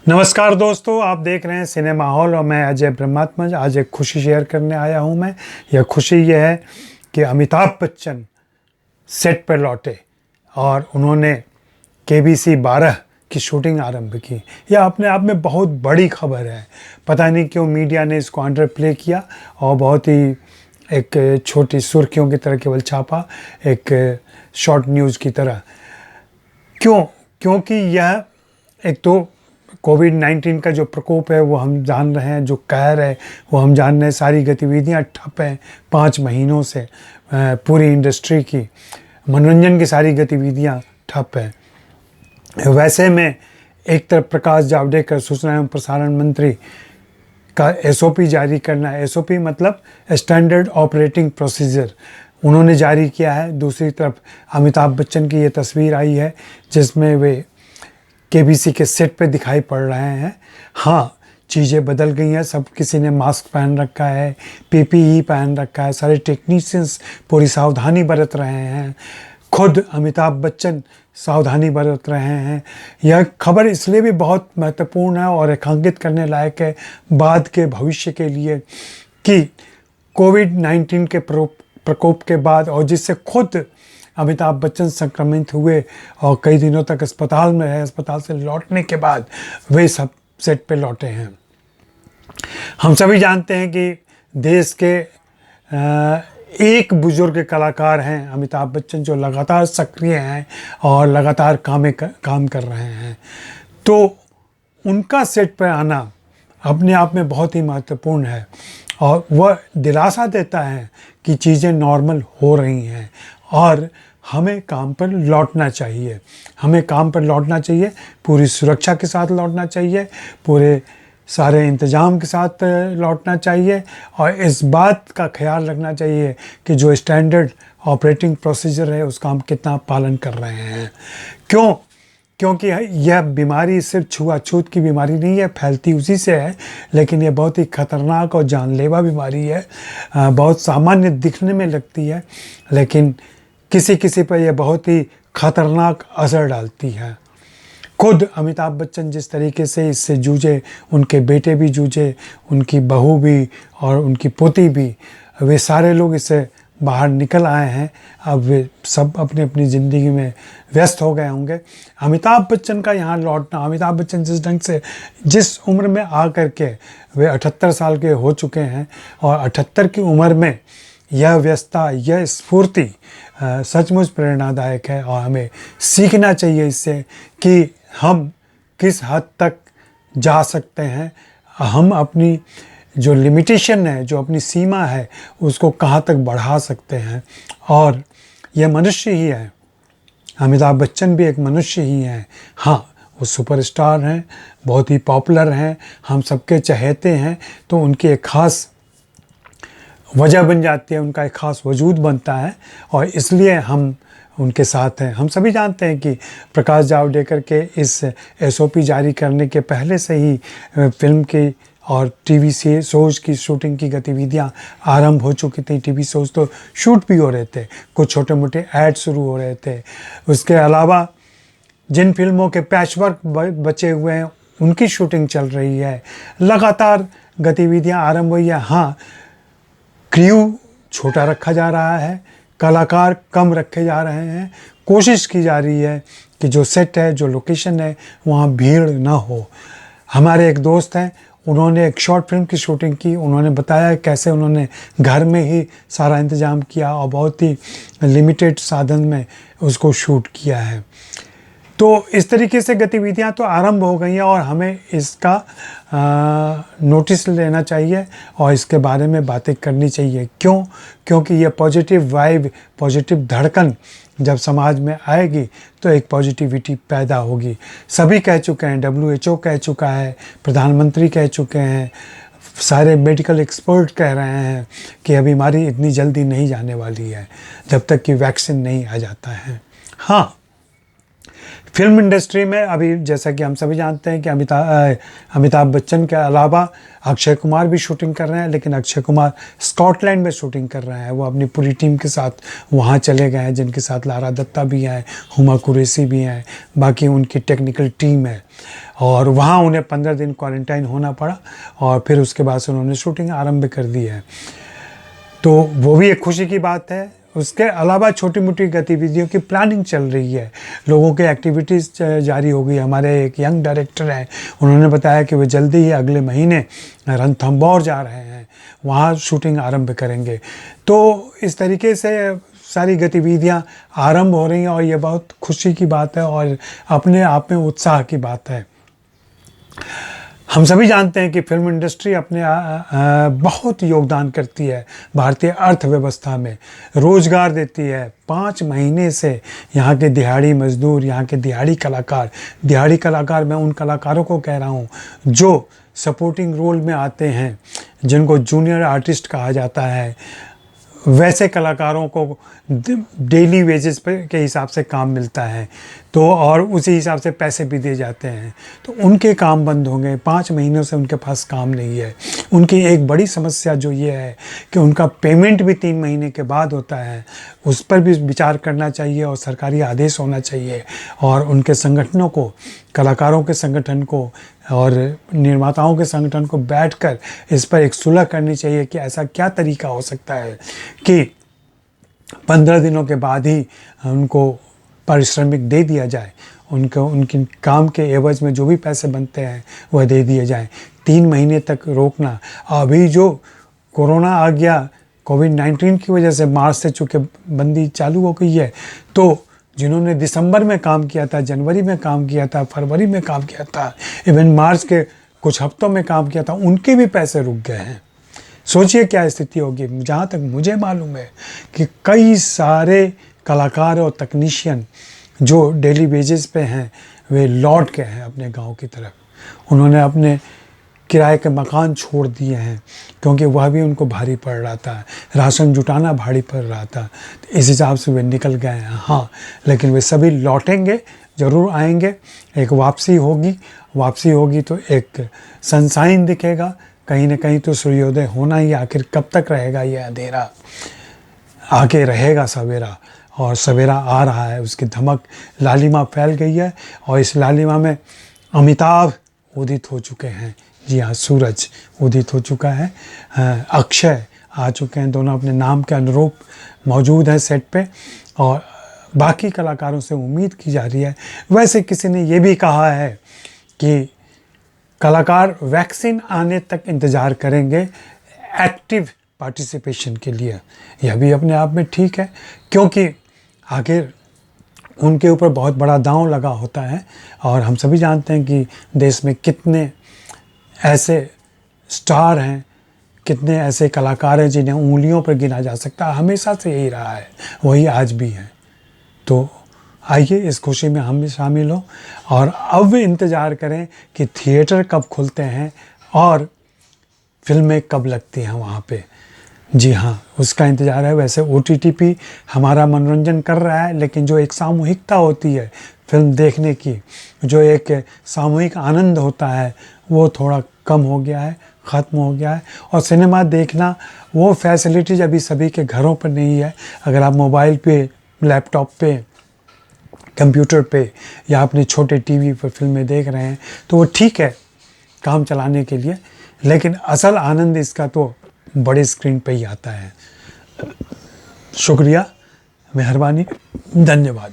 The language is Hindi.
नमस्कार दोस्तों, आप देख रहे हैं सिनेमा हॉल और मैं अजय ब्रह्मात्मज। आज एक खुशी शेयर करने आया हूं मैं। यह खुशी यह है कि अमिताभ बच्चन सेट पर लौटे और उन्होंने KBC 12 की शूटिंग आरंभ की। यह अपने आप में बहुत बड़ी खबर है। पता नहीं क्यों मीडिया ने इसको अंडर प्ले किया और बहुत ही एक छोटी सुर्खियों की तरह केवल छापा, एक शॉर्ट न्यूज़ की तरह। क्योंकि यह एक तो कोविड-19 का जो प्रकोप है वो हम जान रहे हैं, जो कहर है वो हम जान रहे हैं। सारी गतिविधियां ठप हैं 5 महीनों से। पूरी इंडस्ट्री की, मनोरंजन की सारी गतिविधियां ठप हैं। वैसे में एक तरफ प्रकाश जावड़ेकर, सूचना एवं प्रसारण मंत्री का SOP जारी करना है। SOP मतलब स्टैंडर्ड ऑपरेटिंग प्रोसीजर, उन्होंने जारी किया है। दूसरी तरफ अमिताभ बच्चन की ये तस्वीर आई है जिसमें वे KBC के सेट पे दिखाई पड़ रहे हैं। हाँ, चीज़ें बदल गई हैं। सब किसी ने मास्क पहन रखा है, PPE पहन रखा है, सारे टेक्नीशियंस पूरी सावधानी बरत रहे हैं। खुद अमिताभ बच्चन सावधानी बरत रहे हैं। यह खबर इसलिए भी बहुत महत्वपूर्ण है और रेखांकित करने लायक है बाद के भविष्य के लिए कि कोविड-19 के प्रकोप के बाद और जिससे खुद अमिताभ बच्चन संक्रमित हुए और कई दिनों तक अस्पताल में रहे, अस्पताल से लौटने के बाद वे सब सेट पे लौटे हैं। हम सभी जानते हैं कि देश के एक बुजुर्ग कलाकार हैं अमिताभ बच्चन, जो लगातार सक्रिय हैं और लगातार काम कर रहे हैं। तो उनका सेट पर आना अपने आप में बहुत ही महत्वपूर्ण है और वह दिलासा देता है कि चीज़ें नॉर्मल हो रही हैं और हमें काम पर लौटना चाहिए। हमें काम पर लौटना चाहिए, पूरी सुरक्षा के साथ लौटना चाहिए, पूरे सारे इंतज़ाम के साथ लौटना चाहिए और इस बात का ख्याल रखना चाहिए कि जो स्टैंडर्ड ऑपरेटिंग प्रोसीजर है उसका हम कितना पालन कर रहे हैं। क्योंकि यह बीमारी सिर्फ छुआछूत की बीमारी नहीं है, फैलती उसी से है, लेकिन यह बहुत ही खतरनाक और जानलेवा बीमारी है। बहुत सामान्य दिखने में लगती है लेकिन किसी किसी पर यह बहुत ही खतरनाक असर डालती है। खुद अमिताभ बच्चन जिस तरीके से इससे जूझे, उनके बेटे भी जूझे, उनकी बहू भी और उनकी पोती भी, वे सारे लोग इससे बाहर निकल आए हैं। अब वे सब अपनी अपनी ज़िंदगी में व्यस्त हो गए होंगे। अमिताभ बच्चन का यहाँ लौटना, अमिताभ बच्चन जिस ढंग से जिस उम्र में आ कर के वे 78 साल के हो चुके हैं और 78 की उम्र में यह व्यस्तता, यह स्फूर्ति सचमुच प्रेरणादायक है और हमें सीखना चाहिए इससे कि हम किस हद तक जा सकते हैं। हम अपनी जो लिमिटेशन है, जो अपनी सीमा है, उसको कहाँ तक बढ़ा सकते हैं। और यह मनुष्य ही है, अमिताभ बच्चन भी एक मनुष्य ही है। हाँ, वो सुपरस्टार हैं, बहुत ही पॉपुलर हैं, हम सबके चहेते हैं, तो उनकी एक ख़ास वजह बन जाती है, उनका एक ख़ास वजूद बनता है और इसलिए हम उनके साथ हैं। हम सभी जानते हैं कि प्रकाश जावड़ेकर के इस SOP जारी करने के पहले से ही फिल्म की और TV शोज़ की शूटिंग की गतिविधियां आरंभ हो चुकी थी। TV शोज़ तो शूट भी हो रहे थे, कुछ छोटे मोटे ऐड शुरू हो रहे थे। उसके अलावा जिन फिल्मों के पैचवर्क बचे हुए हैं उनकी शूटिंग चल रही है। लगातार गतिविधियां आरंभ हुई है। हाँ, क्रू छोटा रखा जा रहा है, कलाकार कम रखे जा रहे हैं, कोशिश की जा रही है कि जो सेट है, जो लोकेशन है, वहाँ भीड़ ना हो। हमारे एक दोस्त हैं, उन्होंने एक शॉर्ट फिल्म की शूटिंग की। उन्होंने बताया कैसे उन्होंने घर में ही सारा इंतज़ाम किया और बहुत ही लिमिटेड साधन में उसको शूट किया है। तो इस तरीके से गतिविधियां तो आरंभ हो गई हैं और हमें इसका नोटिस लेना चाहिए और इसके बारे में बातें करनी चाहिए। क्योंकि ये पॉजिटिव वाइब, पॉजिटिव धड़कन जब समाज में आएगी तो एक पॉजिटिविटी पैदा होगी। सभी कह चुके हैं, WHO कह चुका है, प्रधानमंत्री कह चुके हैं, सारे मेडिकल एक्सपर्ट कह रहे हैं कि यह बीमारी इतनी जल्दी नहीं जाने वाली है जब तक कि वैक्सीन नहीं आ जाता है। हाँ, फिल्म इंडस्ट्री में अभी जैसा कि हम सभी जानते हैं कि अमिताभ बच्चन के अलावा अक्षय कुमार भी शूटिंग कर रहे हैं, लेकिन अक्षय कुमार स्कॉटलैंड में शूटिंग कर रहे हैं। वो अपनी पूरी टीम के साथ वहाँ चले गए हैं, जिनके साथ लारा दत्ता भी हैं, हुमा कुरैशी भी हैं, बाकी उनकी टेक्निकल टीम है। और वहाँ उन्हें 15 दिन क्वारंटाइन होना पड़ा और फिर उसके बाद से उन्होंने शूटिंग आरंभ कर दी है। तो वो भी एक खुशी की बात है। उसके अलावा छोटी मोटी गतिविधियों की प्लानिंग चल रही है, लोगों के एक्टिविटीज़ जारी हो गई। हमारे एक यंग डायरेक्टर हैं, उन्होंने बताया कि वे जल्दी ही अगले महीने रणथंभौर जा रहे हैं, वहाँ शूटिंग आरंभ करेंगे। तो इस तरीके से सारी गतिविधियाँ आरंभ हो रही हैं और ये बहुत खुशी की बात है और अपने आप में उत्साह की बात है। हम सभी जानते हैं कि फिल्म इंडस्ट्री अपने बहुत योगदान करती है भारतीय अर्थव्यवस्था में, रोजगार देती है। 5 महीने से यहाँ के दिहाड़ी मजदूर, यहाँ के दिहाड़ी कलाकार, मैं उन कलाकारों को कह रहा हूँ जो सपोर्टिंग रोल में आते हैं, जिनको जूनियर आर्टिस्ट कहा जाता है, वैसे कलाकारों को डेली वेजेस पे के हिसाब से काम मिलता है, तो और उसी हिसाब से पैसे भी दिए जाते हैं। तो उनके काम बंद होंगे, 5 महीनों से उनके पास काम नहीं है। उनकी एक बड़ी समस्या जो ये है कि उनका पेमेंट भी 3 महीने के बाद होता है, उस पर भी विचार करना चाहिए और सरकारी आदेश होना चाहिए। और उनके संगठनों को, कलाकारों के संगठन को और निर्माताओं के संगठन को बैठकर इस पर एक सुलह करनी चाहिए कि ऐसा क्या तरीका हो सकता है कि 15 दिनों के बाद ही उनको पारिश्रमिक दे दिया जाए, उनके काम के एवज में जो भी पैसे बनते हैं वह दे दिए जाएं। 3 महीने तक रोकना, अभी जो कोरोना आ गया, कोविड-19 की वजह से मार्च से चूँकि बंदी चालू हो गई है, तो जिन्होंने दिसंबर में काम किया था, जनवरी में काम किया था, फरवरी में काम किया था, इवन मार्च के कुछ हफ्तों में काम किया था, उनके भी पैसे रुक गए हैं। सोचिए क्या स्थिति होगी। जहाँ तक मुझे मालूम है कि कई सारे कलाकार और तकनीशियन जो डेली वेजेस पे हैं, वे लौट गए हैं अपने गांव की तरफ। उन्होंने अपने किराए के मकान छोड़ दिए हैं क्योंकि वह भी उनको भारी पड़ रहा था, राशन जुटाना भारी पड़ रहा था। तो इस हिसाब से वे निकल गए हैं। हाँ, लेकिन वे सभी लौटेंगे, ज़रूर आएंगे। एक वापसी होगी तो एक सनशाइन दिखेगा, कहीं ना कहीं तो सूर्योदय होना ही। आखिर कब तक रहेगा ये अंधेरा, आगे रहेगा सवेरा, और सवेरा आ रहा है। उसकी धमक, लालिमा फैल गई है और इस लालिमा में अमिताभ उदित हो चुके हैं। जी हाँ, सूरज उदित हो चुका है, अक्षय आ चुके हैं, दोनों अपने नाम के अनुरूप मौजूद हैं सेट पे। और बाकी कलाकारों से उम्मीद की जा रही है, वैसे किसी ने ये भी कहा है कि कलाकार वैक्सीन आने तक इंतज़ार करेंगे एक्टिव पार्टिसिपेशन के लिए। यह भी अपने आप में ठीक है, क्योंकि आखिर उनके ऊपर बहुत बड़ा दांव लगा होता है। और हम सभी जानते हैं कि देश में कितने ऐसे स्टार हैं, कितने ऐसे कलाकार हैं जिन्हें उंगलियों पर गिना जा सकता है। हमेशा से यही रहा है, वही आज भी है। तो आइए इस खुशी में हम भी शामिल हों और अब इंतज़ार करें कि थिएटर कब खुलते हैं और फिल्में कब लगती हैं वहाँ पे। जी हाँ, उसका इंतज़ार है। वैसे OTT भी हमारा मनोरंजन कर रहा है, लेकिन जो एक सामूहिकता होती है फिल्म देखने की, जो एक सामूहिक आनंद होता है, वो थोड़ा कम हो गया है, ख़त्म हो गया है। और सिनेमा देखना वो फैसिलिटीज़ अभी सभी के घरों पर नहीं है। अगर आप मोबाइल पे, लैपटॉप पे, कंप्यूटर पे या अपने छोटे टीवी पर फिल्में देख रहे हैं तो वो ठीक है काम चलाने के लिए, लेकिन असल आनंद इसका तो बड़े स्क्रीन पे ही आता है। शुक्रिया, मेहरबानी, धन्यवाद।